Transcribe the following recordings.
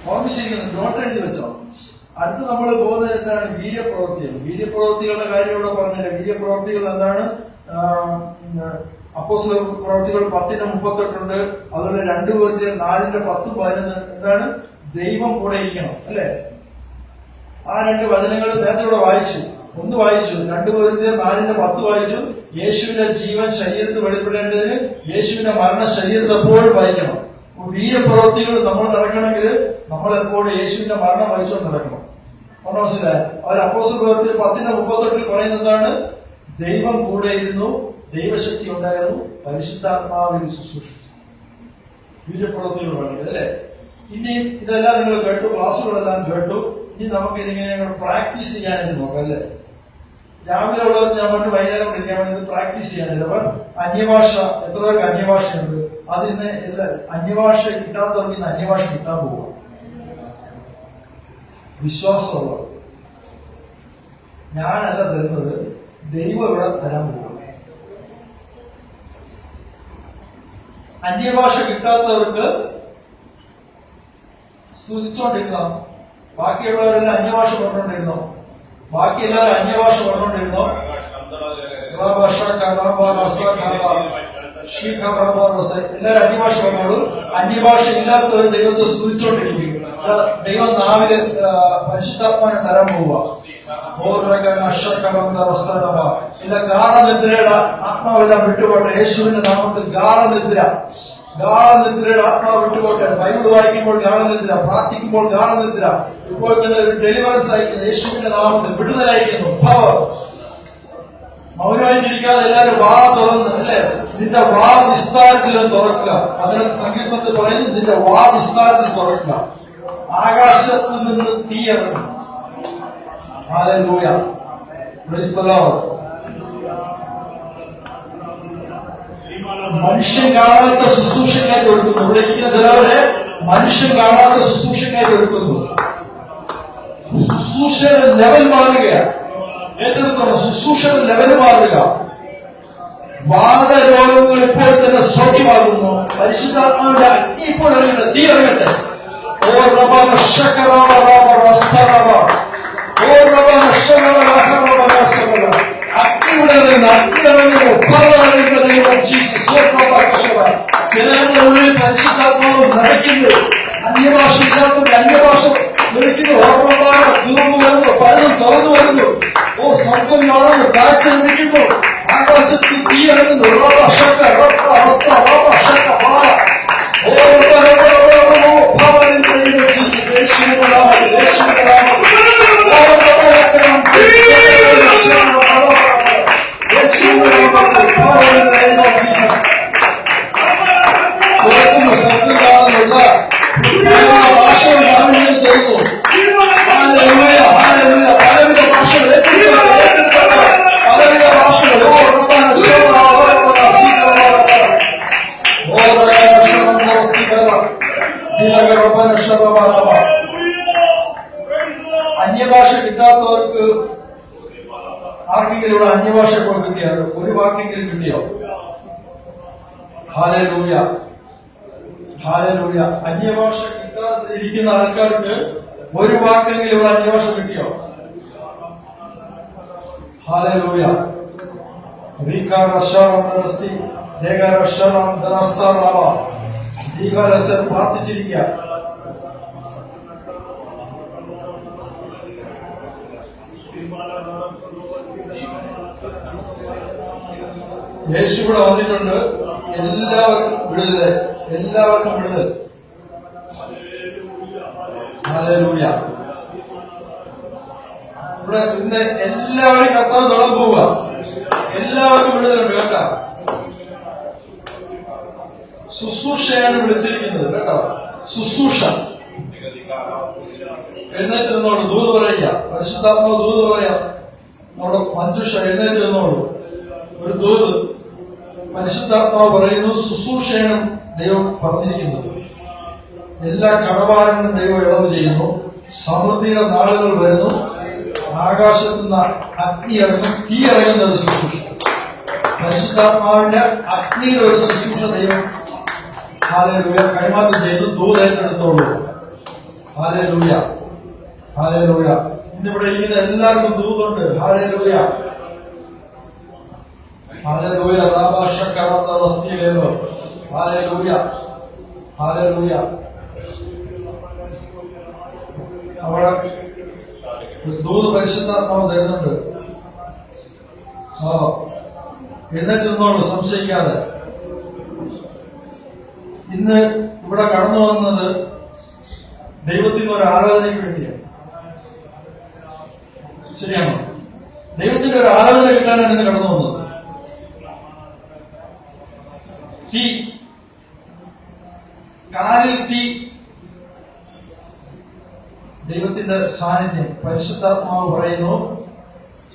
ഓർമ്മിച്ചിരിക്കുന്നു, not എഴുതി വെച്ചോ. അടുത്ത് നമ്മൾ പോകുന്നത് എന്താണ്? വീര്യപ്രവൃത്തികൾ. വീര്യപ്രവൃത്തികളുടെ കാര്യം ഇവിടെ പറഞ്ഞില്ല. വീര്യപ്രവൃത്തികൾ എന്താണ്? അപ്പോസ്തല പ്രവൃത്തികൾ 10:38 അതുപോലെ 2 Corinthians 4:10-11 എന്താണ്? ദൈവം കൂടെ ഇരിക്കണം, അല്ലെ? ആ 2 വചനങ്ങൾ നേരത്തെ ഇവിടെ വായിച്ചു. ഒന്ന് വായിച്ചു, 2 Corinthians 4:10 വായിച്ചു. യേശുവിന്റെ ജീവൻ ശരീരത്തിൽ വെളിപ്പെടേണ്ടതിന് യേശുവിന്റെ മരണം ശരീരത്തിൽ എപ്പോഴും വായിക്കണം. വീര്യപ്രവൃത്തികൾ നമ്മൾ നടക്കണമെങ്കിൽ നമ്മൾ എപ്പോഴും യേശുവിന്റെ മരണം വഹിച്ചുകൊണ്ട് നടക്കണം. മനസ്സിലായി? അവർ അപ്പോസ്തല പ്രവൃത്തി 10:38 പറയുന്നതാണ്, ദൈവം കൂടെ ഇരുന്നു, ദൈവശക്തി ഉണ്ടായിരുന്നു, പരിശുദ്ധാത്മാവിൽ ശുശ്രൂഷിച്ചു. വീര്യപ്രവൃത്തികൾ വേണമെങ്കിൽ, അല്ലെ? ഇനി ഇതെല്ലാം നിങ്ങൾ കേട്ടു, ക്ലാസ്സുകളെല്ലാം കേട്ടു. ഇനി നമുക്ക് ഇതിങ്ങനെ പ്രാക്ടീസ് ചെയ്യാനായിട്ട് നോക്കാം, അല്ലെ? രാവിലെ ഉള്ളത് ഞാൻ പണ്ട് വൈകുന്നേരം വിളിക്കാൻ വേണ്ടി ഇത് പ്രാക്ടീസ് ചെയ്യാനില്ല. അപ്പൊ അന്യഭാഷ, എത്ര പേർക്ക് അന്യഭാഷയുണ്ട്? അതിന് അന്യഭാഷ കിട്ടാത്തവർക്ക് ഇന്ന് അന്യഭാഷ കിട്ടാൻ പോവുക. വിശ്വാസമുള്ള ഞാനല്ല തരുന്നത്, ദൈവം ഇവിടെ തരാൻ പോവുക. അന്യഭാഷ കിട്ടാത്തവർക്ക് സ്തുതിച്ചോണ്ടിരുന്നോ? ബാക്കിയുള്ളവരെല്ലാം അന്യഭാഷ പറഞ്ഞുകൊണ്ടിരുന്നോ? ബാക്കി എല്ലാവരും അന്യഭാഷ പറഞ്ഞുകൊണ്ടിരുന്നോ? എല്ലാവരും അന്യഭാഷ പറഞ്ഞോളൂ. അന്യഭാഷ ഇല്ലാത്തവർ ദൈവത്തെ സ്തുതിച്ചോണ്ടിരിക്കും. ദൈവം നാവില് പരിശുദ്ധാത്മാവിനെ തരാൻ പോവുക. ഇല്ല, ഗാഠനിദ്രയുടെ ആത്മാവെല്ലാം വിട്ടുപോട്ടെ യേശുവിന്റെ നാമത്തിൽ. ഗാഠനിദ്രയുടെ ആത്മാവ് വിട്ടുപോട്ടെ. ബൈബിൾ വായിക്കുമ്പോൾ ഗാഠനിദ്ര, പ്രാർത്ഥിക്കുമ്പോൾ ഗാഠനിദ്ര. ഇപ്പോൾ തന്നെ ഒരു ഡെലിവറൻസ് അയക്കുന്നു യേശുവിന്റെ നാമത്തിൽ. വിടുതലയക്കുന്നു. പവർ. മൗനമായിട്ടിരിക്കാതെ എല്ലാവരും വാ തുറന്ന്, അല്ലെ? നിന്റെ വാ വിസ്താരത്തിലും തുറക്കുക. അതിന് സങ്കീർത്തനത്തിൽ പറയുന്നു, നിന്റെ വാ വിസ്താരത്തിൽ തുറക്കുക. ആകാശത്തിൽ നിന്ന് തീ ഇറങ്ങും. ഹല്ലേലൂയ. Praise the Lord. മനുഷ്യൻ കാണാത്ത ശുശ്രൂഷയ്ക്കായി ഒരുക്കുന്നു. ഇവിടെ ഇരിക്കുന്ന ചിലവരെ മനുഷ്യൻ കാണാത്ത ശുശ്രൂഷയ്ക്കായി ഒരുക്കുന്നു. ശുശ്രൂഷയുടെ ലെവൽ മാറുകയാണ്. ഏറ്റെടുത്തോളം ശുശ്രൂഷയുടെ ലെവൽ മാറുക. വാദരോഗങ്ങൾ ഇപ്പോൾ തന്നെ സൗഖ്യമാകുന്നു. പരിശുദ്ധാത്മാവിന്റെ അഗ്നി ഇപ്പോൾ ഇറങ്ങട്ടെ, തീ ഇറങ്ങട്ടെ. ജനങ്ങളുടെ ഉള്ളിൽ പരിശുദ്ധാത്മാവ് നിറയ്ക്കുന്നു. അന്യഭാഷ ഇല്ലാത്തവരുടെ അന്യഭാഷ നിറയ്ക്കുന്നു. ഓർമ്മ തീർന്നു വരുന്നു, പലതും തുറന്നു വരുന്നു. സ്വർഗം കാണുന്നു, കാഴ്ച ലഭിക്കുന്നു. ആകാശത്തിൽ തീ ഇറങ്ങുന്നു. അന്യഭാഷ കിട്ടാത്തവർക്ക് ആർക്കെങ്കിലും അന്യഭാഷ കിട്ടിയോ? ഒരു വാക്കെങ്കിലും കിട്ടിയോ? Hallelujah, hallelujah. അന്യഭാഷ കിട്ടാതിരിക്കുന്ന ആൾക്കാർക്ക് ഒരു വാക്കെങ്കിലും ഇവിടെ അന്യഭാഷ കിട്ടിയോ? ഹല്ലേലൂയ. പ്രാർത്ഥിച്ചിരിക്കുക. യേശു ഇവിടെ വന്നിട്ടുണ്ട്. എല്ലാവർക്കും വിടുതൽ, എല്ലാവർക്കും വിടുതൽ. ഹല്ലേലൂയ. ഇവിടെ ഇന്ന് എല്ലാവരും കർത്താവ് തൊടാൻ പോവുക. എല്ലാവർക്കും വിടുതലുണ്ട് കേട്ടോ. ശുശ്രൂഷയാണ് വിളിച്ചിരിക്കുന്നത് കേട്ടോ. ശുശ്രൂഷ. എഴുന്നേറ്റ് നിന്നോളൂ, ദൂത് പറയുക. പരിശുദ്ധാത്മാവ് ദൂത് പറയാം. നമ്മുടെ മഞ്ജുഷ എഴുന്നേറ്റ് നിന്നോളൂ. ഒരു ദൂത് പരിശുദ്ധാത്മാവ് പറയുന്നു. ശുശ്രൂഷയാണ് ദൈവം പറഞ്ഞിരിക്കുന്നത്. എല്ലാ കടഭാരങ്ങളും ദൈവം ഇളവ് ചെയ്യുന്നു. സമൃദ്ധിയുടെ നാളുകൾ വരുന്നു. ആകാശത്തു നിന്ന് അഗ്നി ഇറങ്ങും, തീ ഇറങ്ങുന്ന ഒരു ശുശ്രൂഷ. പരിശുദ്ധാത്മാവിന്റെ അഗ്നിയുടെ ഒരു ശുശ്രൂഷ ദൈവം ഹല്ലേലൂയ കൈമാറ്റം ചെയ്തു. ദൂത് ഏറ്റെടുത്തോളൂ. Hallelujah, hallelujah. ഇന്നിവിടെ ഇരിക്കുന്ന എല്ലാവർക്കും ദൂതുണ്ട്. Hallelujah, hallelujah. റാബാഷക്കറന്തവസ്തിയിലേലോ. Hallelujah, hallelujah. അവിടെ ദൂത് പരിശുദ്ധാത്മാവ് തരുന്നുണ്ട്. എഴുന്നേറ്റ് നിന്നോളൂ, സംശയിക്കാതെ. ഇന്ന് ഇവിടെ കടന്നു വന്നത് ദൈവത്തിന് ഒരു ആരാധനയ്ക്ക് വേണ്ടിയാണ്. ശരിയാണോ? ദൈവത്തിന്റെ ഒരു ആരാധന കിട്ടാനാണ് ഇന്ന് കടന്നു വന്നത്. തീ, കാലിൽ തീ, ദൈവത്തിന്റെ സാന്നിധ്യം. പരിശുദ്ധാത്മാവ് പറയുന്നു,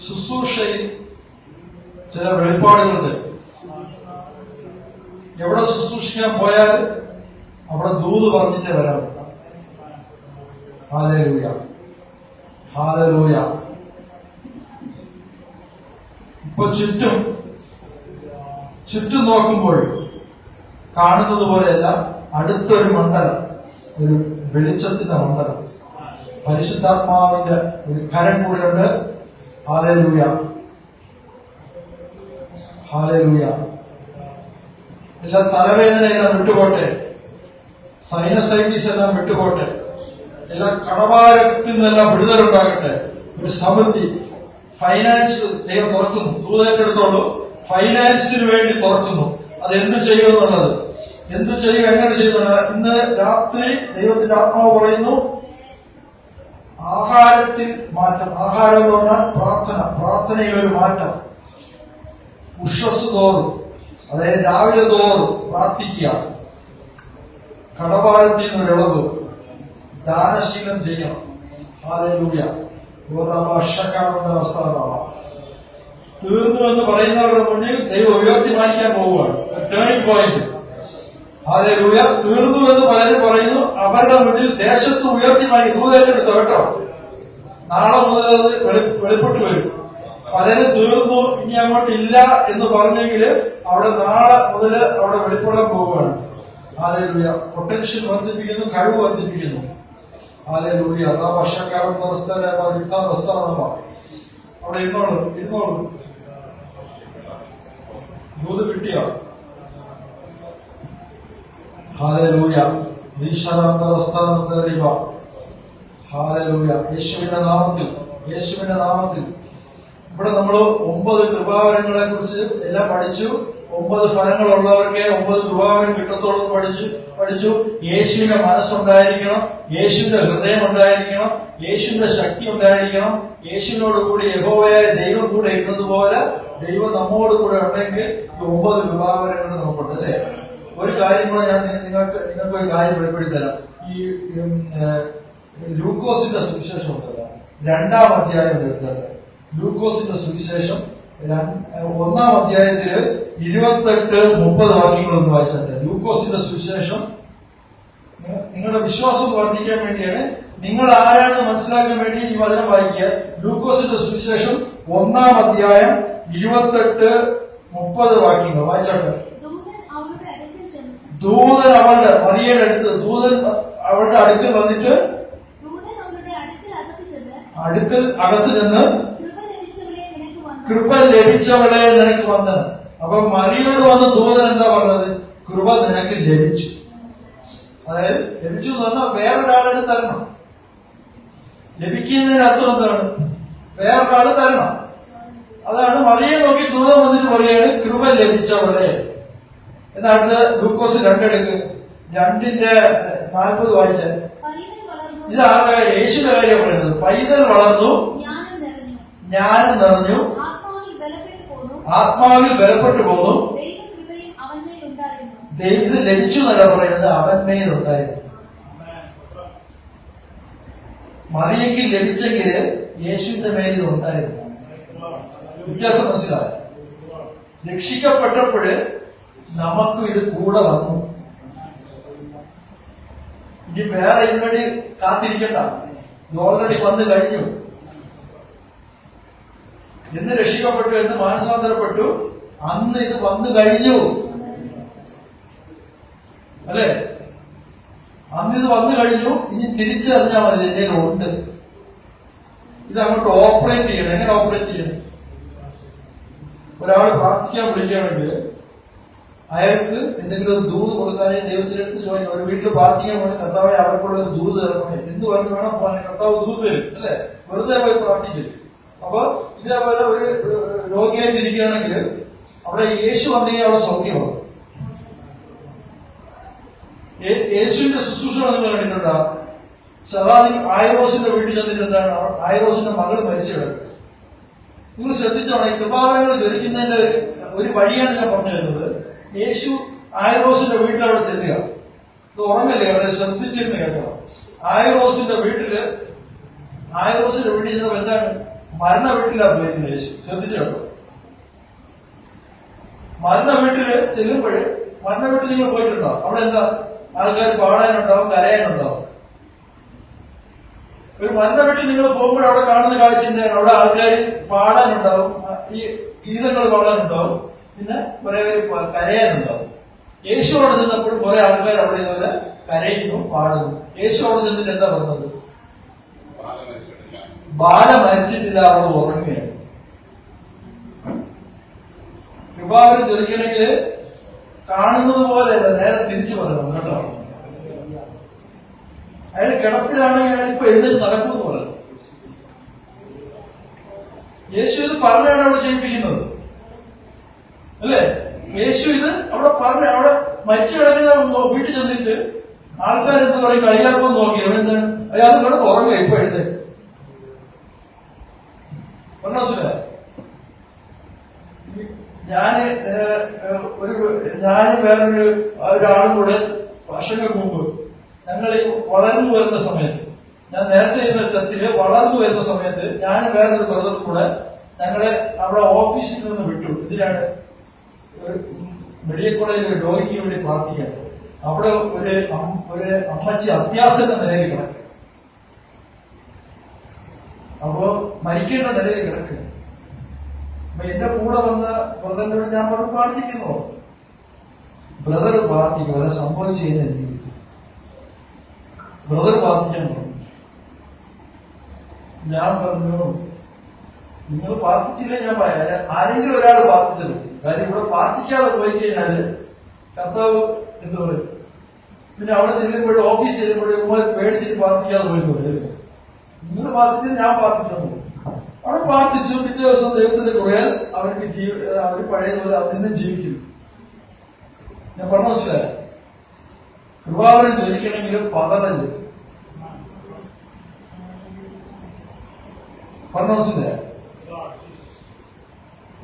ശുശ്രൂഷയിൽ ചില വെളിപ്പാടുകളുണ്ട്. എവിടെ ശുശ്രൂഷിക്കാൻ പോയാൽ അവിടെ ദൂത് പറഞ്ഞിട്ടേ വരാം. Hallelujah, hallelujah. ഇപ്പൊ ചുറ്റും നോക്കുമ്പോൾ കാണുന്നത് പോലെയല്ല, അടുത്തൊരു മണ്ഡലം, ഒരു വെളിച്ചത്തിന്റെ മണ്ഡലം. പരിശുദ്ധാത്മാവിന്റെ ഒരു കരം കൂടെയുണ്ട്. Hallelujah, hallelujah. എല്ലാ തലവേദനയെല്ലാം വിട്ടുപോട്ടെ, സൈനസൈറ്റിസ് എല്ലാം വിട്ടുപോട്ടെ, എല്ലാ കടഭാരത്തിൽ നിന്നെല്ലാം വിടുതലുണ്ടാകട്ടെ. ഒരു സമൃദ്ധി, ഫൈനാൻസ് ദൈവം തുറക്കുന്നു. ദൂതേറ്റെടുത്തോളൂ, ഫൈനാൻസിന് വേണ്ടി തുറക്കുന്നു. അത് എന്ത് ചെയ്യുമെന്നുള്ളത്, എന്ത് ചെയ്യും, എങ്ങനെ ചെയ്യുന്നുള്ളത്. ഇന്ന് രാത്രി ദൈവത്തിന്റെ ആത്മാവ് പറയുന്നു, ആഹാരത്തിൽ മാറ്റം. ആഹാരം എന്ന് പറഞ്ഞാൽ പ്രാർത്ഥന, പ്രാർത്ഥനയിൽ ഒരു മാറ്റം. ഉഷസ് തോറും, അതായത് രാവിലെ തോറും പ്രാർത്ഥിക്കുക. കടഭാരത്തിൽ നിന്നൊരു ഇളവ്, ദാനശീലം ചെയ്യണം. ഹല്ലേലൂയ. തീർന്നു എന്ന് പറയുന്നവരുടെ മുന്നിൽ ദൈവം ഉയർത്തി മാനിക്കാൻ പോവുകയാണ്. Turning point. ഹല്ലേലൂയ. തീർന്നു എന്ന് പലരും പറയുന്നു. അവരുടെ മുന്നിൽ ദേശത്ത് ഉയർത്തി മാനി. ദൂതേറ്റെടുത്തോ കേട്ടോ, നാളെ മുതൽ അത് വെളിപ്പെട്ട് വരും. പലരും തീർന്നു, ഇനി അങ്ങോട്ട് ഇല്ല എന്ന് പറഞ്ഞെങ്കിൽ അവിടെ നാളെ മുതൽ അവിടെ വെളിപ്പെടാൻ പോവുകയാണ്. ഹല്ലേലൂയ. പൊട്ടൻഷ്യൽ വർദ്ധിപ്പിക്കുന്നു, കഴിവ് വർദ്ധിപ്പിക്കുന്നു. ഹല്ലേലൂയ. അതാ വർഷക്കാലം അവിടെ ഇരുന്നോളൂ. ദൂത് കിട്ടിയോ? ഹല്ലേലൂയ. ഹല്ലേലൂയ. യേശുവിന്റെ നാമത്തിൽ ഇവിടെ നമ്മൾ 9 കൃപാവരങ്ങളെ കുറിച്ച് എല്ലാം പഠിച്ചു. 9 ഫലങ്ങളുള്ളവർക്ക് 9 കൃപാവരം കിട്ടത്തോളം പഠിച്ചു. യേശുവിന്റെ മനസ്സുണ്ടായിരിക്കണം, യേശുവിന്റെ ഹൃദയം ഉണ്ടായിരിക്കണം, യേശുവിന്റെ ശക്തി ഉണ്ടായിരിക്കണം. യേശുവിനോട് കൂടി യഹോവയായ ദൈവം കൂടെ ഇരുന്നതുപോലെ ദൈവം നമ്മോട് കൂടെ ഉണ്ടെങ്കിൽ 9 കൃപാവരങ്ങൾ നമുക്കുണ്ട്, അല്ലേ? ഒരു കാര്യം കൂടെ ഞാൻ നിങ്ങൾക്ക് ഒരു കാര്യം വെളിപ്പെടുത്തി തരാം. ഈ ലൂക്കോസിന്റെ സുവിശേഷം ഉണ്ടല്ലോ, 2-ാം അധ്യായം എടുത്തത്. ലൂക്കോസിന്റെ സുവിശേഷം 1-ാം അധ്യായത്തില് 28-30 വാക്യങ്ങളൊന്ന് വായിച്ചത്. ലൂക്കോസിന്റെ സുവിശേഷം നിങ്ങളുടെ വിശ്വാസം വർദ്ധിക്കാൻ വേണ്ടിയാണ്, നിങ്ങൾ ആരാണെന്ന് മനസ്സിലാക്കാൻ വേണ്ടി ഈ വചനം വായിക്കുക. ലൂക്കോസിന്റെ സുവിശേഷം 1-ാം അധ്യായം 28-30 വാക്യങ്ങൾ വായിച്ചോട്ടെ. ദൂതൻ അവളുടെ മറിയയുടെ അടുത്ത്, ദൂതൻ അവളുടെ അടുക്കൽ വന്നിട്ട് അകത്ത് ചെന്ന് കൃപ ലഭിച്ചവളെ നിനക്ക് വന്നത്. അപ്പൊ മറിയോട് വന്ന് ദൂതൻ എന്താ പറഞ്ഞത്? കൃപ നിനക്ക് ലഭിച്ചു. അതായത് ലഭിച്ചു എന്ന് പറഞ്ഞാൽ വേറൊരാളിന് തരണം. ലഭിക്കുന്നതിന് അർത്ഥം എന്താണ്? വേറൊരാള് തരണം. അതാണ് മറിയെ നോക്കി ദൂതൻ വന്നിട്ട് പറയാണ് കൃപ ലഭിച്ചവളെ. എന്നടുത്ത് ലൂക്കോസ് 2:40 വായിച്ച. ഇത് ആരുടെ കാര്യം? യേശുവിന്റെ കാര്യം പറയുന്നത്. പൈതൽ വളർന്നു, ജ്ഞാനം നിറഞ്ഞു, ആത്മാവിൽ ബലപ്പെട്ടു പോന്നു. ഇത് ലഭിച്ചു എന്നല്ല പറയുന്നത്, അവന്മേലുണ്ടായിരുന്നു. മറിയയ്ക്ക് ലഭിച്ചെങ്കിൽ യേശുവിന്റെ മേലിൽ ഉണ്ടായിരുന്നു. വ്യത്യാസം മനസ്സിലായി. രക്ഷിക്കപ്പെട്ടപ്പോഴ് നമുക്കും ഇത് കൂടെ വന്നു. ഇനി വേറെ ഇതിനുവേണ്ടി കാത്തിരിക്കണ്ട, ഇത് ഓൾറെഡി വന്നു കഴിഞ്ഞു. എന്ന് രക്ഷിക്കപ്പെട്ടു, എന്ന് മാനസാന്തരപ്പെട്ടു, അന്ന് ഇത് വന്നു കഴിഞ്ഞു, അല്ലേ? അന്നിത് വന്നു കഴിഞ്ഞു, ഇനി തിരിച്ചറിഞ്ഞാൽ മതി എന്റെ ഉണ്ട്. ഇത് അങ്ങോട്ട് ഓപ്പറേറ്റ് ചെയ്യണം. എങ്ങനെ ഓപ്പറേറ്റ് ചെയ്യണം? ഒരാൾ പ്രാർത്ഥിക്കാൻ വിളിക്കുകയാണെങ്കിൽ അയാൾക്ക് എന്തെങ്കിലും ഒരു ദൂത് കൊടുക്കാനേ ദൈവത്തിനടുത്ത് ചോദിക്കണം. ഒരു വീട്ടിൽ പ്രാർത്ഥിക്കാൻ വേണ്ടി കർത്താവെ അവർക്കുള്ള ഒരു ദൂത് തരണമേ, എന്ത് പറഞ്ഞു വേണം പോകാൻ, കർത്താവ് ദൂത് തരും അല്ലെ, വെറുതെ പോയി പ്രാർത്ഥിക്കും. അപ്പൊ ഇതേപോലെ ഒരു രോഗിയായിട്ട് ഇരിക്കുകയാണെങ്കിൽ അവിടെ യേശു വന്നെങ്കിൽ അവിടെ സൗഖ്യമാണ്. യേശുവിന്റെ ശുശ്രൂഷ നിങ്ങൾ കണ്ടിട്ടുണ്ടോ? സദാനി ആയിറോസിന്റെ വീട്ടിൽ ചെന്നിട്ട് എന്താണ്, ആയിറോസിന്റെ മകൾ മരിച്ചു കിടക്കുക. നിങ്ങൾ ശ്രദ്ധിച്ചോണം, ഈ കൃപാവരങ്ങൾ ജ്വലിക്കുന്നതിന്റെ ഒരു വഴിയാണ് ഞാൻ പറഞ്ഞു തരുന്നത്. യേശു ആയിറോസിന്റെ വീട്ടിൽ അവിടെ ചെല്ലുക. ഇത് ഉറങ്ങല്ലേ, അവിടെ ശ്രദ്ധിച്ചിരുന്ന് കേട്ടോ. ആയിറോസിന്റെ വീട്ടിൽ ചെന്നപ്പോ എന്താണ്, മരണ വീട്ടിലാണ് പോയിരുന്നത് യേശു. ശ്രദ്ധിച്ചു കേട്ടോ. മരണ വീട്ടില് ചെല്ലുമ്പോഴ്, മരണ വീട്ടിൽ നിങ്ങൾ പോയിട്ടുണ്ടോ? അവിടെ എന്താ, ആൾക്കാർ പാടാനുണ്ടാവും, കരയാനുണ്ടാവും. ഒരു മരണ വീട്ടിൽ നിങ്ങൾ പോകുമ്പോൾ അവിടെ കാണുന്ന കാഴ്ച എന്താണ്, അവിടെ ആൾക്കാർ പാടാനുണ്ടാവും, ഈ ഗീതങ്ങൾ പാടാനുണ്ടാവും, പിന്നെ കുറെ പേര് കരയാനുണ്ടാവും. യേശു അവിടെ ചെന്നപ്പോൾ കുറെ ആൾക്കാർ അവിടെ ഇതുപോലെ കരയുന്നു, പാടുന്നു. യേശു അവിടെ ചെന്നിട്ട് എന്താ പറഞ്ഞത്? ബാല മരിച്ചിട്ടില്ല, അവിടെ ഉറങ്ങുകയാണ്. കൃപാവരം ജ്വലിക്കണമെങ്കിൽ കാണുന്നത് പോലെയല്ല, നേരെ തിരിച്ചു പറയണം കേട്ടോ. അയാൾ കിടപ്പിലാണെങ്കിൽ അയാൾ ഇപ്പൊ എഴുന്നേറ്റ് നടക്കുമെന്ന് പറയണം. യേശു ഇത് പറഞ്ഞാണ് അവിടെ ചെയ്യിപ്പിക്കുന്നത് അല്ലേ? യേശു ഇത് അവിടെ പറഞ്ഞ, അവിടെ മരിച്ചു കിടക്കുന്ന വീട്ടിൽ ചെന്നിട്ട് ആൾക്കാരെന്ത് പറയും, കളിയാക്കുമെന്ന് നോക്കി. അവനെന്താണ്, അയാൾ കിടന്ന് ഉറങ്ങുക ഇപ്പൊ എഴുന്നേറ്റ്. മനസ്സിലായോ? ഞാനും വേറൊരു ഒരാളും കൂടെ വർഷങ്ങൾക്ക് മുമ്പ് ഞങ്ങൾ ഈ വളർന്നു വരുന്ന സമയത്ത്, ഞാൻ നേരത്തെ ഇരുന്ന ചർച്ചില് വളർന്നു വരുന്ന സമയത്ത് ഞാനും വേറൊരു ബ്രദറും കൂടെ ഞങ്ങളെ അവിടെ ഓഫീസിൽ നിന്ന് വിട്ടു. ഇതിനാണ് മെഡിക്കൽ കോളേജിൽ ഒരു രോഗിക്ക് വേണ്ടി പ്രാർത്ഥിക്കാൻ. അവിടെ ഒരു അമ്മച്ചി അത്യാസന്ന നിലയിൽ കിടക്കുക. അപ്പോ മരിക്കേണ്ട നിലയിൽ കിടക്കുക. അപ്പൊ എന്റെ കൂടെ വന്ന ബ്രദറിനോട് ഞാൻ പറഞ്ഞു, പ്രാർത്ഥിക്കുന്നു. ബ്രദർ പ്രാർത്ഥിക്കും, അവരെ സംഭവിച്ചു കഴിഞ്ഞാൽ ബ്രദർ പ്രാർത്ഥിക്കാൻ പറഞ്ഞു. ഞാൻ പറഞ്ഞു, നിങ്ങൾ പ്രാർത്ഥിച്ചില്ലേ, ഞാൻ ആരെങ്കിലും ഒരാൾ പ്രാർത്ഥിച്ചത്. കാര്യം ഇവിടെ പ്രാർത്ഥിക്കാതെ പോയി കഴിഞ്ഞാല് കർത്താവ് എന്ത് പറയും? പിന്നെ അവിടെ ചെല്ലുമ്പോഴും ഓഫീസ് ചെല്ലുമ്പോഴും പേടിച്ചിട്ട് പ്രാർത്ഥിക്കാതെ പോയി. നിങ്ങൾ പ്രാർത്ഥിച്ചത് ഞാൻ പ്രാർത്ഥിക്കണം. അവിടെ പ്രാർത്ഥിച്ചു. പിറ്റേ ദിവസം ദൈവത്തിന്റെ കുറയാൽ അവർക്ക് അവർ പഴയതുപോലെ അവർ ഇന്നും ജീവിക്കും. ഞാൻ പറഞ്ഞ മനസ്സിലായ? കൃപാവരം ജ്വലിക്കണമെങ്കിൽ പതറല്. പറഞ്ഞ മനസ്സിലായ?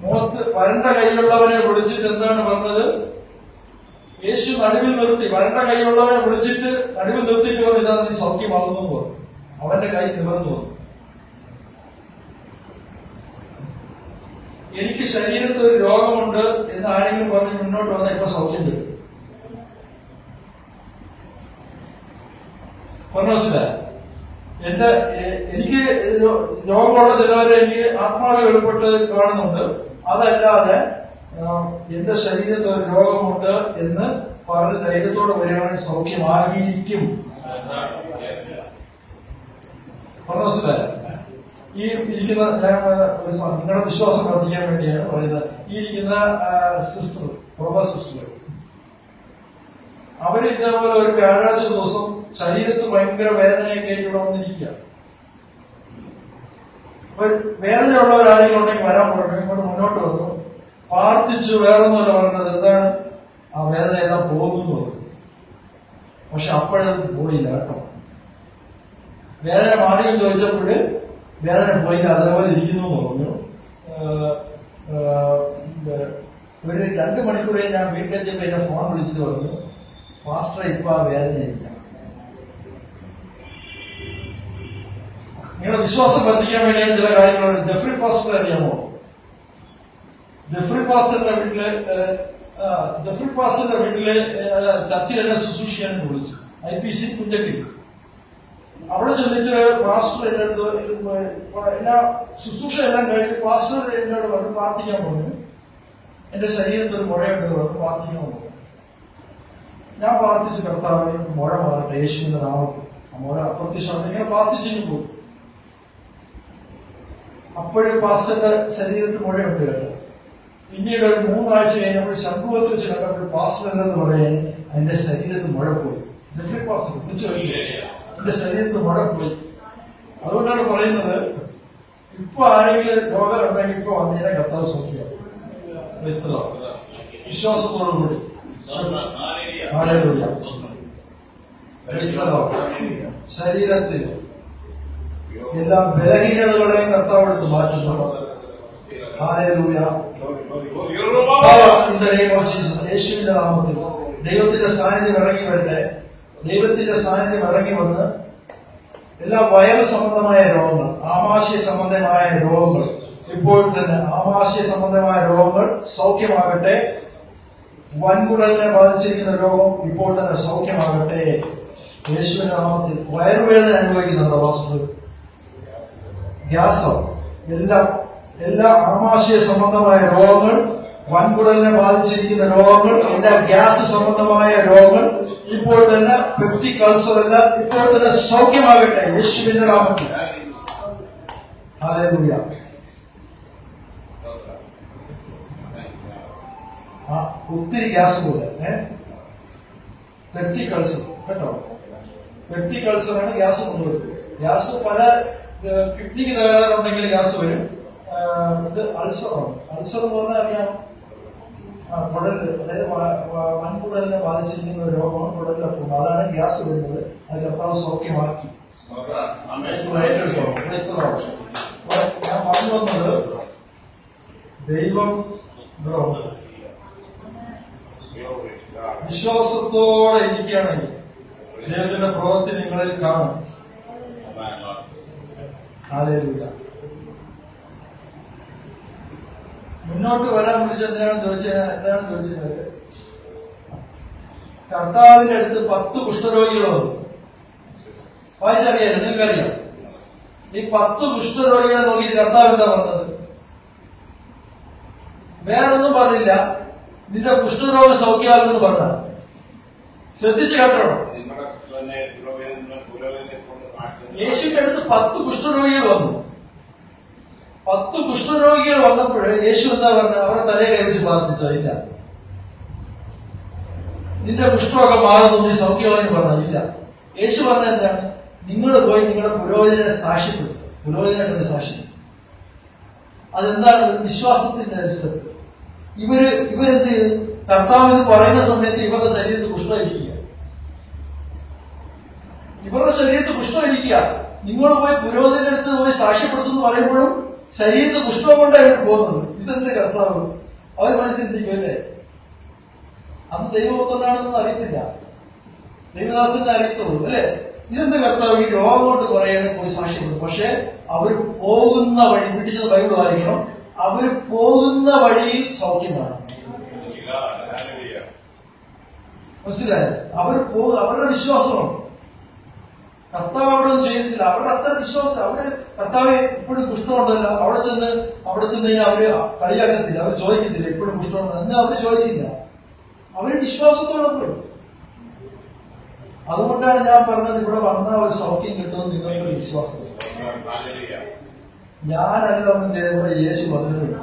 മുഖത്ത് വരണ്ട കൈയുള്ളവനെ വിളിച്ചിട്ട് എന്താണ് പറഞ്ഞത്? യേശു നടുവിൽ നിർത്തി, വരണ്ട കൈയുള്ളവനെ വിളിച്ചിട്ട് നടുവിൽ നിർത്തിയിട്ട് പറഞ്ഞു, ഇതാണ് നീ സൗഖ്യമാകുന്നു പറഞ്ഞു. അവന്റെ കൈ നിവർന്നു വന്നു. എനിക്ക് ശരീരത്തിൽ ഒരു രോഗമുണ്ട് എന്ന് ആരെങ്കിലും പറഞ്ഞ് മുന്നോട്ട് വന്നാൽ ഇപ്പൊ സൗഖ്യം കിട്ടും. മനസ്സിലായ? എനിക്ക് രോഗമുള്ള ചിലവരെ എനിക്ക് ആത്മാവ് വെളിപ്പെട്ട് കാണുന്നുണ്ട്. അതല്ലാതെ എന്റെ ശരീരത്തിൽ ഒരു രോഗമുണ്ട് എന്ന് പറഞ്ഞ് ധൈര്യത്തോടെ വരികയാണെങ്കിൽ സൗഖ്യമാകിയിരിക്കും. മനസ്സിലായ? ഈ ഇരിക്കുന്ന, നിങ്ങളുടെ വിശ്വാസം വർദ്ധിക്കാൻ വേണ്ടിയാണ് പറയുന്നത്. ഈ ഇരിക്കുന്ന സിസ്റ്റർ, പ്രൊഫ സിസ്റ്റർ, അവര് ഇതേപോലെ ഒരു വ്യാഴാഴ്ച ദിവസം ശരീരത്ത് ഭയങ്കര വേദനയൊക്കെ ആയിട്ട് ഇവിടെ വന്നിരിക്കുക. അപ്പൊ വേദനയുള്ള ഒരാളെങ്കിലും ഉണ്ടെങ്കിൽ വരാൻ പറഞ്ഞു. ഇങ്ങോട്ട് മുന്നോട്ട് വന്നു, പ്രാർത്ഥിച്ചു. വേറൊന്നുമല്ല പറഞ്ഞത്, എന്താണ് ആ വേദന എല്ലാം പോകുന്നു പറഞ്ഞു. പക്ഷെ അപ്പോഴത് പോയില്ല കേട്ടോ. വേദന മാറിയെന്ന് ചോദിച്ചപ്പോഴ് വേദന പോയില്ല, അതേപോലെ ഇരിക്കുന്നു പറഞ്ഞു. ഒരു 2 മണിക്കൂർ ഞാൻ വീട്ടിലെത്തിയപ്പോ എന്നെ ഫോൺ വിളിച്ചിട്ട് പറഞ്ഞു, പാസ്റ്റർ ഇപ്പൊ ആ വേദനയില്ല. നിങ്ങളുടെ വിശ്വാസം വർദ്ധിക്കാൻ വേണ്ടിയാണ് ചില കാര്യങ്ങൾ. ജെഫ്രി പാസ്റ്റർ അറിയാമോ? ജെഫ്രി പാസ്റ്ററിന്റെ വീട്ടിലെ ചർച്ചിൽ എന്നെ ശുശ്രൂഷിക്കാൻ വിളിച്ചു. IPC കുഞ്ചക്കി. അവിടെ ചെന്നിട്ട് പാസ്റ്റർ എന്റെ അടുത്ത് എല്ലാ ശുശ്രൂഷ എല്ലാം കഴിഞ്ഞ് പാസ്റ്റർ എന്നോട് പറഞ്ഞു, പ്രാർത്ഥിക്കാൻ പറഞ്ഞു. എന്റെ ശരീരത്തിൽ ഒരു മുഴയുണ്ട് പറഞ്ഞു, പ്രാർത്ഥിക്കാൻ പറഞ്ഞു. ഞാൻ പ്രാർത്ഥിച്ചു, കർത്താവിന് മുഴ മാറട്ടെ യേശുവിന്റെ നാമത്തിൽ. ആ മുഴ അപ്രത്യക്ഷമാണ്. ഇങ്ങനെ പ്രാർത്ഥിച്ചു പോയി. അപ്പോഴും പാസ്റ്ററുടെ ശരീരത്തിൽ മുഴയുണ്ട് കേട്ടോ. പിന്നീട് ഒരു 3 ആഴ്ച കഴിഞ്ഞപ്പോൾ ശംഖുവത്ത് വെച്ച് കണ്ടപ്പോൾ പാസ്റ്റർ എന്ന് പറയാൻ എന്റെ ശരീരത്തിൽ മുഴ പോയി. പാസ്റ്റർ വിളിച്ചു ചോദിച്ചു, എന്റെ ശരീരത്തിൽ മുഴ പോയി. അതുകൊണ്ടാണ് പറയുന്നത്, ഇപ്പൊ ആരെങ്കിലും രോഗം ഉണ്ടെങ്കിൽ ഇപ്പൊ വന്നതിനെ കർത്താവ് സൗഖ്യം. വിശ്വാസത്തോടുകൂടി ശരീരത്തിൽ എല്ലാ ബലഹീനതകളെയും കർത്താവ് എടുത്ത് മാറ്റുന്നു. യേശുവിന്റെ നാമത്തിൽ ദൈവത്തിന്റെ സാന്നിധ്യം ഇറങ്ങി വരട്ടെ. ദൈവത്തിന്റെ സാന്നിധ്യം ഇറങ്ങി വന്ന് എല്ലാ വയറ് സംബന്ധമായ രോഗങ്ങൾ, ആമാശയ സംബന്ധമായ രോഗങ്ങൾ, ഇപ്പോൾ തന്നെ ആമാശയ സംബന്ധമായ രോഗങ്ങൾ സൗഖ്യമാകട്ടെ. വൻകുടലിനെ ബാധിച്ചിരിക്കുന്ന രോഗം ഇപ്പോൾ തന്നെ സൗഖ്യമാകട്ടെ യേശുവിന്റെ നാമത്തിൽ. വയറുവേദന അനുഭവിക്കുന്നുണ്ടോ വാസ്തു? ഗ്യാസോ? എല്ലാ ആമാശയ സംബന്ധമായ രോഗങ്ങൾ, വൻകുടലിനെ ബാധിച്ചിരിക്കുന്ന രോഗങ്ങൾ, എല്ലാ ഗ്യാസ് സംബന്ധമായ രോഗങ്ങൾ ഇപ്പോൾ തന്നെ, പെപ്റ്റിക് അൾസർ എല്ലാം ഇപ്പോൾ തന്നെ സൗഖ്യമാകട്ടെ യേശുവിന്റെ നാമത്തിൽ. ഹല്ലേലൂയ. ഒത്തിരി ഗ്യാസ് പോലെ പെപ്റ്റിക് അൾസർ കേട്ടോ. പെപ്റ്റിക് അൾസറാണ് ഗ്യാസ് കൊണ്ടുവരുന്നത്. ഗ്യാസ് പല കിഡ്നിക്ക് തകരാറുണ്ടെങ്കിൽ ഗ്യാസ് വരും. ഇത് അൾസറാണ്. അൾസർ എന്ന് പറഞ്ഞാൽ അറിയാം, കുടല്, അതായത് വൻകുടലിനെ ബാധിച്ചിരിക്കുന്ന രോഗമാണ് കുടലിലൊക്കെ. അതാണ് ഗ്യാസ് വരുന്നത്. അത് കർത്താവ് സൗഖ്യമാക്കി. ഞാൻ പറഞ്ഞു വന്നത്, ദൈവം വിശ്വാസത്തോടെ ഇരിക്കുകയാണെങ്കിൽ ദൈവത്തിന്റെ പ്രവൃത്തി നിങ്ങളിൽ കാണും. ഹല്ലേലൂയ. മുന്നോട്ട് വരാൻ വിളിച്ചത് എന്താണെന്ന് ചോദിച്ചാൽ, കർത്താവിന്റെ അടുത്ത് 10 കുഷ്ഠരോഗികൾ വന്നു. വായിച്ചറിയാലോ, നിങ്ങൾക്കറിയാം. ഈ 10 കുഷ്ഠരോഗികളെ നോക്കിയിട്ട് കർത്താവ് എന്താ പറഞ്ഞത്? വേറൊന്നും പറഞ്ഞില്ല, നിന്റെ കുഷ്ഠരോഗം സൗഖ്യമാകുമെന്ന് പറഞ്ഞ. ശ്രദ്ധിച്ച് കേട്ടോ. യേശുവിന്റെ അടുത്ത് 10 കുഷ്ഠരോഗികൾ വന്നു. 10 കുഷ്ഠരോഗികൾ വന്നപ്പോൾ യേശു എന്താ പറഞ്ഞത്? അവരെ തലയെ കൈവച്ച് പ്രാർത്ഥിച്ചോ? ഇല്ല. നിന്റെ കുഷ്ഠമൊക്കെ മാറുന്നു, നീ സൗഖ്യമായി പറഞ്ഞു? ഇല്ല. യേശു പറഞ്ഞത് എന്താണ്? നിങ്ങൾ പോയി നിങ്ങളുടെ പുരോഹിതനെ സാക്ഷ്യപ്പെടുത്തും. പുരോഹിതനായിട്ട് സാക്ഷി. അതെന്താണ്? വിശ്വാസത്തിന്റെ സ്റ്റെപ്പ്. ഇവരെന്ത് ചെയ്തു? കർത്താവ് എന്ന് പറയുന്ന സമയത്ത് ഇവരുടെ ശരീരത്തിൽ കുഷ്ഠം ഇരിക്കുക. ഇവരുടെ ശരീരത്തിൽ കുഷ്ഠം ഇരിക്കുക. നിങ്ങൾ പോയി പുരോഹിതന്റെ അടുത്ത് പോയി സാക്ഷ്യപ്പെടുത്തുന്നു പറയുമ്പോഴും ശരീരത്തിൽ കുഷ്ഠം കൊണ്ടായിട്ട് പോകുന്നത്. ഇതെന്ത് കർത്താവ്? അവർ മനസ്സിലാക്കിയല്ലേ? അന്ന് ദൈവപുത്രനാണെന്ന് അറിയത്തില്ല, ദൈവദാസനെ അറിയത്തുള്ളൂ അല്ലെ? ഇതെന്ത് കർത്താവ്? ഈ രോഗം കൊണ്ട് കുറേയാണ് പോയി സാക്ഷ്യപ്പെടും. പക്ഷെ അവർ പോകുന്ന വഴി, പിടിച്ചത് ബൈബിൾ വായിക്കണം, അവർ പോകുന്ന വഴിയിൽ സൗഖ്യമാണ്. മനസ്സിലായോ? അവരുടെ വിശ്വാസമാണ്. കർത്താവ് അവിടെ ഒന്നും ചെയ്തിട്ടില്ല. അവരുടെ അത്ര വിശ്വാസം. അവര് കർത്താവ് ഇപ്പോഴും കുഷ്ഠമുണ്ടല്ലോ, അവിടെ ചെന്ന് കഴിഞ്ഞാൽ അവര് കളിയാക്കത്തില്ല, അവർ ചോദിക്കത്തില്ല ഇപ്പോഴും കുഷ്ഠമുണ്ടോ എന്ന്. അവര് ചോദിച്ചില്ല, അവര് വിശ്വാസത്തോടെ പോയി. അതുകൊണ്ടാണ് ഞാൻ പറഞ്ഞത്, ഇവിടെ വന്നാൽ ഒരു സൗഖ്യം കിട്ടുമെന്ന് നിങ്ങൾക്ക് വിശ്വാസം. ഞാനല്ല ഒന്നും ചെയ്തത്, യേശു വന്നിട്ടുണ്ട്.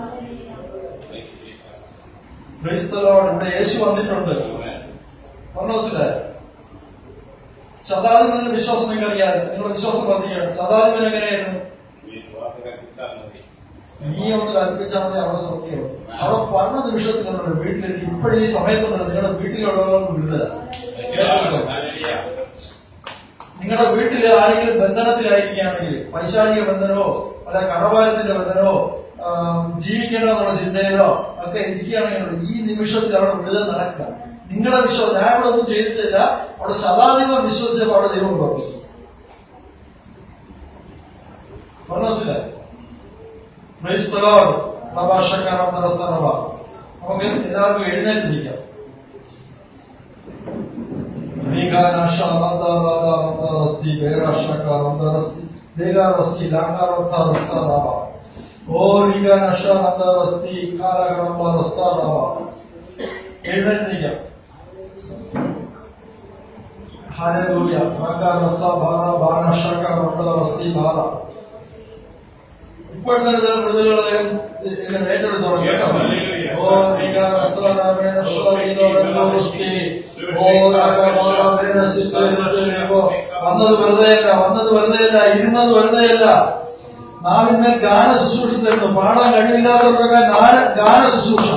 ഇവിടെ യേശു വന്നിട്ടുണ്ട്. മനസ്സിലായോ? ശതാധിപന്റെ വിശ്വാസം നിങ്ങൾക്കറിയാതെ, നിങ്ങളുടെ വിശ്വാസം വർദ്ധിക്കുകയാണ്. ശതാധിപൻ എങ്ങനെയായിരുന്നു? നീ ഒന്ന് കൽപ്പിച്ചാൽ മതി, അവിടെ സൗഖ്യമാണ്. അവിടെ പറഞ്ഞ നിമിഷത്തിലുണ്ട് വീട്ടിലെത്തി. ഇപ്പോഴും ഈ സമയത്തുണ്ട് നിങ്ങളുടെ വീട്ടിലുള്ളവർക്ക് വിടുതല. നിങ്ങളുടെ വീട്ടിൽ ആരെങ്കിലും ബന്ധനത്തിലായിരിക്കുകയാണെങ്കിൽ, പൈശാചിക ബന്ധനമോ അല്ല കടഭാരത്തിന്റെ ബന്ധനമോ ജീവിക്കണമെന്നുള്ള ചിന്തയിലോ ഒക്കെ ഇരിക്കുകയാണെങ്കിൽ ഈ നിമിഷത്തിൽ അവിടെ വിടുതൽ നടക്കുക. നിങ്ങളുടെ വിശ്വാസം. ഞാൻ ഇവിടെ ഒന്നും ചെയ്തിട്ടില്ല, അവിടെ ശതാധിപം വിശ്വസിച്ചപ്പോൾ അവിടെ ദൈവം പ്രവർത്തിച്ചു. മനസ്സിലായി? നമുക്ക് എല്ലാവർക്കും എഴുന്നേറ്റിരിക്കാം. എഴുന്നേറ്റിരിക്കാം. ഹല്ലേലൂയ. ഇപ്പോൾ തന്നെ ചില വിടുതലുകളെ ഏറ്റെടുത്തു തുടങ്ങി കേട്ടോ. വന്നത് വെറുതെയല്ല, ഇരുന്നത് വെറുതെയല്ല. നാവിന്മേൽ ഗാന ശുശ്രൂഷ തരുന്നു. പാടാൻ കഴിവില്ലാത്തവർക്കൊക്കെ ഗാന ശുശ്രൂഷ.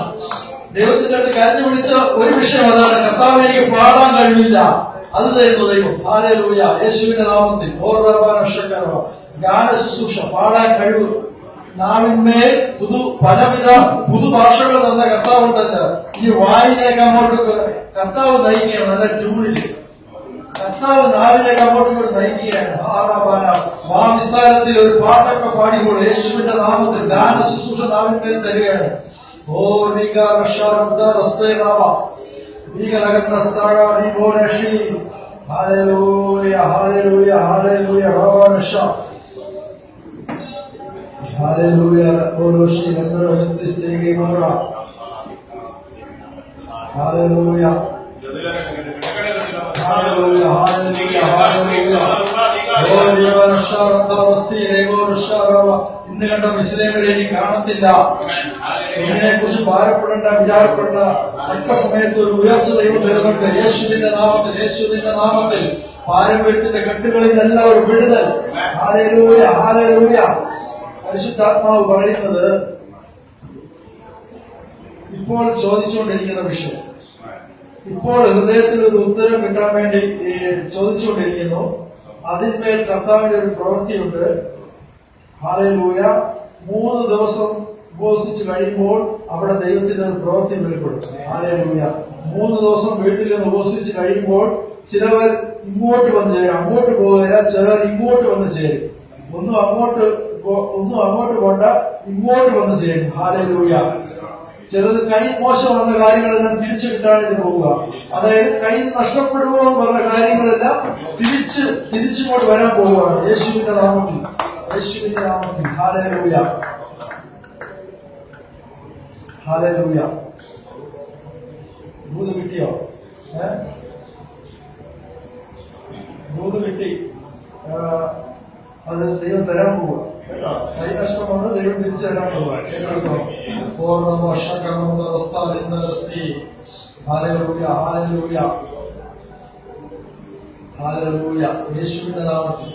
ദൈവത്തിന്റെ അടുത്ത് കരഞ്ഞു വിളിച്ച ഒരു വിഷയം അതാണ്, കർത്താവ് എനിക്ക് പാടാൻ കഴിവില്ല, അത് തരുന്നു ദൈവം. ഹല്ലേലൂയ. യേശുവിന്റെ നാമത്തിൽ ഗാന ശുശ്രൂഷ, പാടാൻ കഴിവ്. നാവിന്മേൽ പലവിധ പുതുഭാഷകൾ തന്ന കർത്താവുണ്ടല്ലോ. ഈ വായിലേക്ക് അങ്ങോട്ട് കർത്താവ് നയിക്കുകയാണ്. നല്ല ട്യൂണില് കർത്താവ് നാവിലേക്ക് അങ്ങോട്ട് നയിക്കുകയാണ്. വിസ്താരത്തിൽ ഒരു പാട്ടൊക്കെ പാടിപ്പോൾ യേശുവിന്റെ നാമത്തിൽ ഗാന ശുശ്രൂഷ നാവിന്മേൽ തരികയാണ്. Oh hallelujah, hallelujah, hallelujah, Hallelujah, Oroshi, Nandra, this thing, Mora. Hallelujah. Hallelujah, hallelujah, hallelujah. ഇന്ന് കണ്ട മിസ്ലൈമിനെ ഇനി കാണത്തില്ല. ഇതിനെ കുറിച്ച് ഭാരപ്പെടേണ്ട, വിചാരപ്പെടേണ്ട. തക്ക സമയത്ത് ഒരു ഉയർച്ച ദൈവം തരുന്നുണ്ട്. യേശുവിന്റെ നാമത്തിൽ, യേശുവിന്റെ നാമത്തിൽ പാരമ്പര്യത്തിന്റെ കെട്ടുകളിൽ എല്ലാം ഒരു വിടുതൽ. Hallelujah, hallelujah. പരിശുദ്ധാത്മാവ് പറയുന്നത് ഇപ്പോൾ ചോദിച്ചുകൊണ്ടിരിക്കുന്ന വിഷയം, ഇപ്പോൾ ഹൃദയത്തിൽ ഒരു ഉത്തരം കിട്ടാൻ വേണ്ടി ചോദിച്ചുകൊണ്ടിരിക്കുന്നു. അതിന്മേൽ കർത്താവിന്റെ ഒരു പ്രവൃത്തിയുണ്ട്. ഹല്ലേലൂയ. 3 ദിവസം ഉപവസിച്ച് കഴിയുമ്പോൾ അവിടെ ദൈവത്തിന്റെ ഒരു പ്രവൃത്തി വെളിപ്പെടും. ഹല്ലേലൂയ. 3 ദിവസം വീട്ടിൽ നിന്ന് ഉപവസിച്ച് കഴിയുമ്പോൾ ചിലവർ ഇങ്ങോട്ട് വന്ന് ചേരും, അങ്ങോട്ട് പോകുകയില്ല. ചിലർ ഇങ്ങോട്ട് വന്ന് ചേരും. ഒന്നും അങ്ങോട്ട് പോണ്ട, ഇങ്ങോട്ട് വന്ന് ചേരും. ഹല്ലേലൂയ. ചിലത് കൈ മോശം വന്ന കാര്യങ്ങളെല്ലാം തിരിച്ചു കിട്ടാനായിട്ട് പോവുക. അതായത് കൈ നഷ്ടപ്പെടുമോ എന്ന് പറഞ്ഞ കാര്യങ്ങളെല്ലാം തിരിച്ചിങ്ങോട്ട് വരാൻ പോവുകയാണ്. യേശുവിന്റെ നാമത്തിൽ, യേശുവിന്റെ നാമത്തിൽ. Hallelujah, hallelujah. ദൂത് കിട്ടിയോ? ദൂത് കിട്ടി. അത് ദൈവം തരാൻ പോവുക. കൈ നഷ്ടം വന്ന് ദൈവം തിരിച്ചു തരാൻ പോവുക. യേശുവിന്റെ നാമത്തിൽ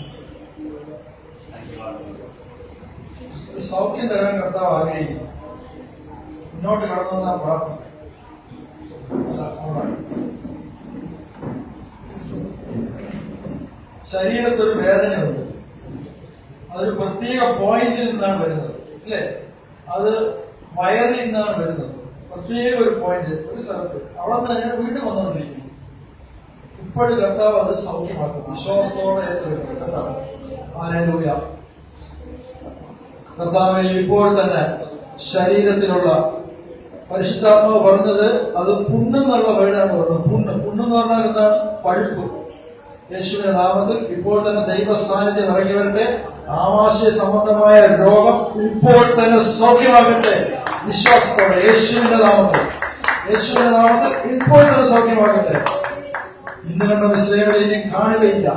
സൗഖ്യം തരാൻ കർത്താവ് ആഗ്രഹിക്കുന്നു. മുന്നോട്ട് കടന്നു പ്രാർത്ഥന. ശരീരത്തൊരു വേദനയുണ്ട്. അതൊരു പ്രത്യേക പോയിന്റിൽ നിന്നാണ് വരുന്നത്, അല്ലേ? അത് വയറിൽ നിന്നാണ് വരുന്നത്. പ്രത്യേക ഒരു പോയിന്റ്, ഒരു സ്ഥലത്ത്. അവിടെ നിന്ന് തന്നെ വീണ്ടും വന്നുകൊണ്ടിരിക്കുന്നു. ഇപ്പോഴും കർത്താവ് അത് സൗഖ്യമാക്കും. വിശ്വാസത്തോടെ ഹല്ലേലൂയ. കർത്താവ് ഇപ്പോൾ തന്നെ ശരീരത്തിലുള്ള പരിശുദ്ധാത്മാവ് പറഞ്ഞത് അത് പുണ്ണെന്നുള്ള വേർഡാണ് പറഞ്ഞത്. പുണ്ണെന്ന് പറഞ്ഞാൽ എന്താണ്? പഴുപ്പ്. യേശുവിന്റെ നാമത്തിൽ ഇപ്പോൾ തന്നെ ദൈവ സാന്നിധ്യം ഇറങ്ങി വരട്ടെ. ആമാശയ സംബന്ധമായ രോഗം ഇപ്പോൾ തന്നെ സൗഖ്യമാകട്ടെ. വിശ്വാസത്തോടെ യേശുവിന്റെ നാമത്തിൽ, യേശുവിന്റെ നാമത്തിൽ ഇപ്പോൾ തന്നെ സൗഖ്യമാകട്ടെ. ഇന്ന് കണ്ട മിസ്ലൈകളെ ഇനി കാണുകയില്ല.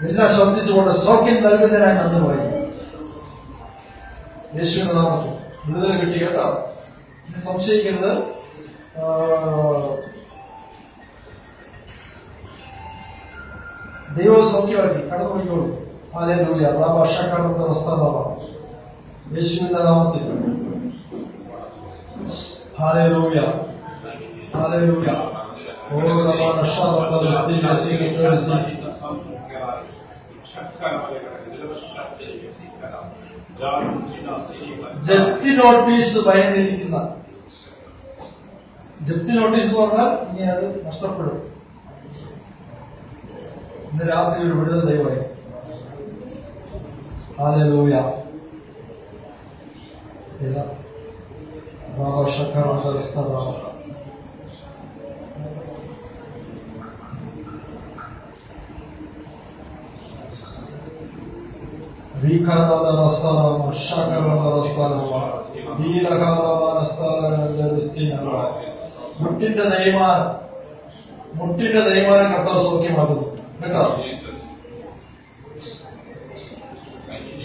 എല്ലാം ശ്രദ്ധിച്ചുകൊണ്ട് സൗഖ്യം നൽകുന്നതിനായി നന്ദി പറയും. യേശുവിന്റെ നാമത്തിൽ വിടുതൽ കിട്ടി കേട്ടോ. സംശയിക്കരുത്. ദൈവം സൗഖ്യമാക്കി കടന്നു പോയിക്കോളൂ. ഹല്ലേലൂയ. വർഷക്കാരുടെ അവസ്ഥ യേശുവിന്റെ നാമത്തിൽ. Hallelujah, hallelujah. ജപ്തി നോട്ടീസ് ഭയന്നിരിക്കുന്ന, ജപ്തി നോട്ടീസ് എന്ന് പറഞ്ഞാൽ ഇനി അത് നഷ്ടപ്പെടും. ഇന്ന് രാത്രി ഒരു വിടുതൽ ദൈവമായി. ഹല്ലേലൂയ. മുട്ടിന്റെ തേയ്മാനം, മുട്ടിന്റെ തേയ്മാനം കർത്താവ് സൗഖ്യമാക്കുന്നു കേട്ടോ.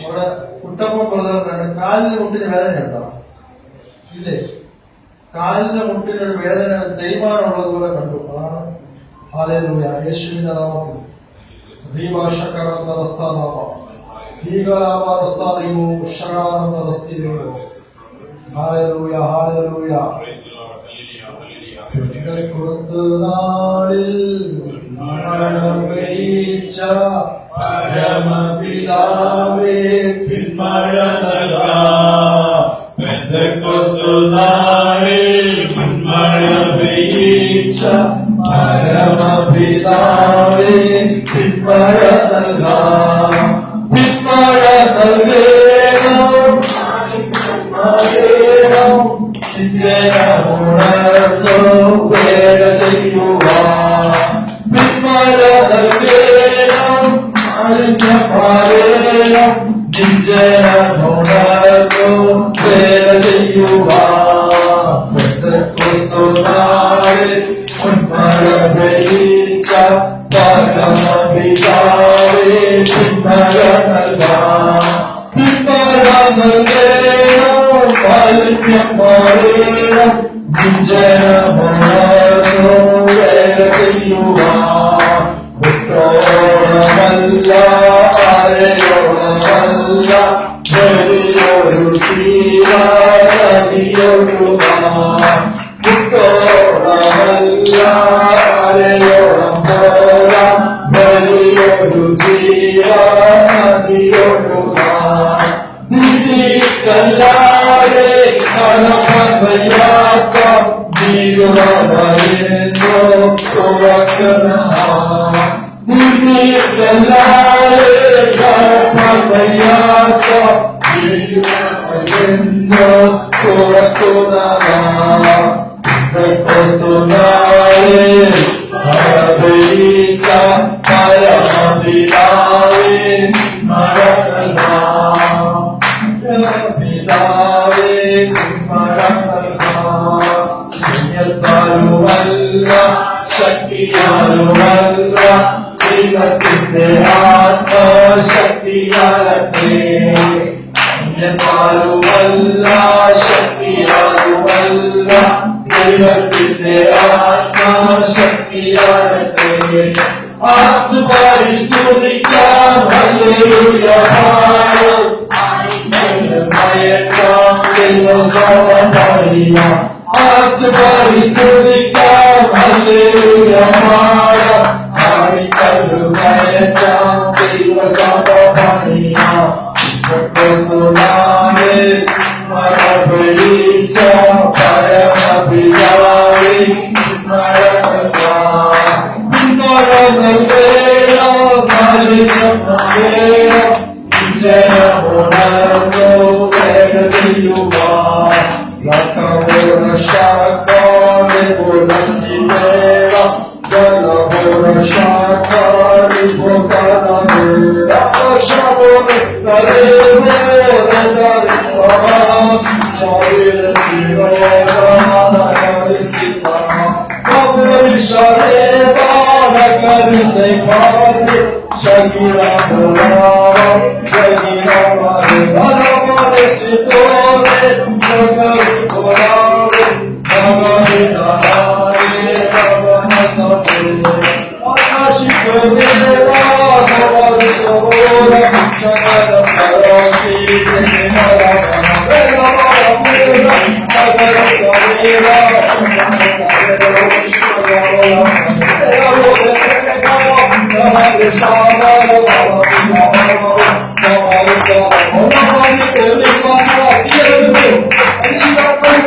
അവിടെ കുട്ടപ്പൻ ബ്രദറിനാണ് കാലിന്റെ മുട്ടിന് വേദന ഉണ്ടാവും ഇല്ലേ? കാലിന്റെ മുട്ടിനൊരു വേദന തേയ്മാനം ഉള്ളതുപോലെ കണ്ടു. അതാണ് ഹല്ലേലൂയ യേശുവിന്റെ നാമത്തിൽ ഹല്ലേലൂയ ഹല്ലേലൂയ. ക്രിസ്തുനാളിൽ മഴപെയ്ച്ച പരമപിതാവേ പിന്മഴ നൽകാം. പെന്തക്കോസ്തുനാളിൽ മഴ പെയ്ച്ച പരമപിതാവേ പിന്മഴ നൽകാം. പിന്മഴ നൽകേണം ജനമുണർന്നു വേല ചെയ്യുവാൻ. പിന്മഴ നൽകേണം അഴിഞ്ഞമാരേണം ജനമുണർന്നു വേല ചെയ്യുവാൻ. പെന്തക്കോസ്തുനാളിൽ മഴ പെയ്ച്ച പരമപിതാവേ പിന്മഴ നൽകാം. പിന്മഴ നൽകേണം അഴിഞ്ഞമാരേണം ജനമുണർന്നു വേല ചെയ്യുവാൻ. കുട്ടോളമല്ല അരയോളമല്ല വലിയൊരു ജീവനദിയൊഴുകാൻ. കുട്ടോളമല്ല അരയോളം പോല വലിയൊരു ജീവനദിയൊഴുകാൻ. നിധിക്കല്ലാതെ കടമൻ വയ്യാത്ത ജീവനോ തുറക്കണം. നിധിക്കല്ലാതെ കടമൻ വയ്യാത്ത ജീവനോ തുറക്കുന്നതാ. ക്രിസ്തുനാളിൽ മഴപെയ്ച്ച പരമപിതാവേ മഴ നൽകാം. പിതാവേ മഴ നൽകാം. ശക്തിയാലുമല്ല ശക്തിയാലുമല്ല ദൈവത്തിന്റെ ആത്മശക്തിയാലേ. ാലുമല്ല ശക്തിയാലുമല്ല ദൈവത്തിന്റെ ആത്മശക്തിയാലേ. ആത്മപരിസ്തുതിക്കാം ഹല്ലേലൂയ മയക്കാം ദൈവസമപരിയാം. ആത്മപരിസ്തുതിക്കാം ഹല്ലേലൂയ മയക്കാം ദൈവസമപരിയാം. ക്രിസ്തുനാളിൽ മഴ പെയ്ച്ച പരമപിതാവേ മഴ നൽകാം. പിന്മഴ നൽകേണം മാലിന്യം ജനമുണർന്നു വേല ചെയ്യുവാൻ. ലക്കപുരുഷാക്കാരി പുനഃസ്ഥിതേവ ജലപുരുഷാക്കാരി ഭൂതനമേവ ശബുരി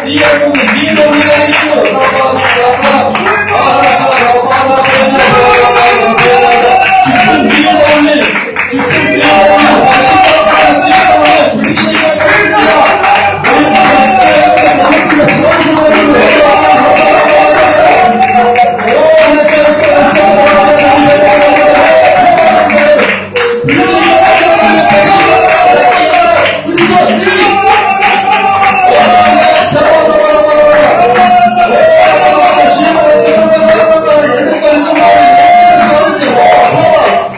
Dia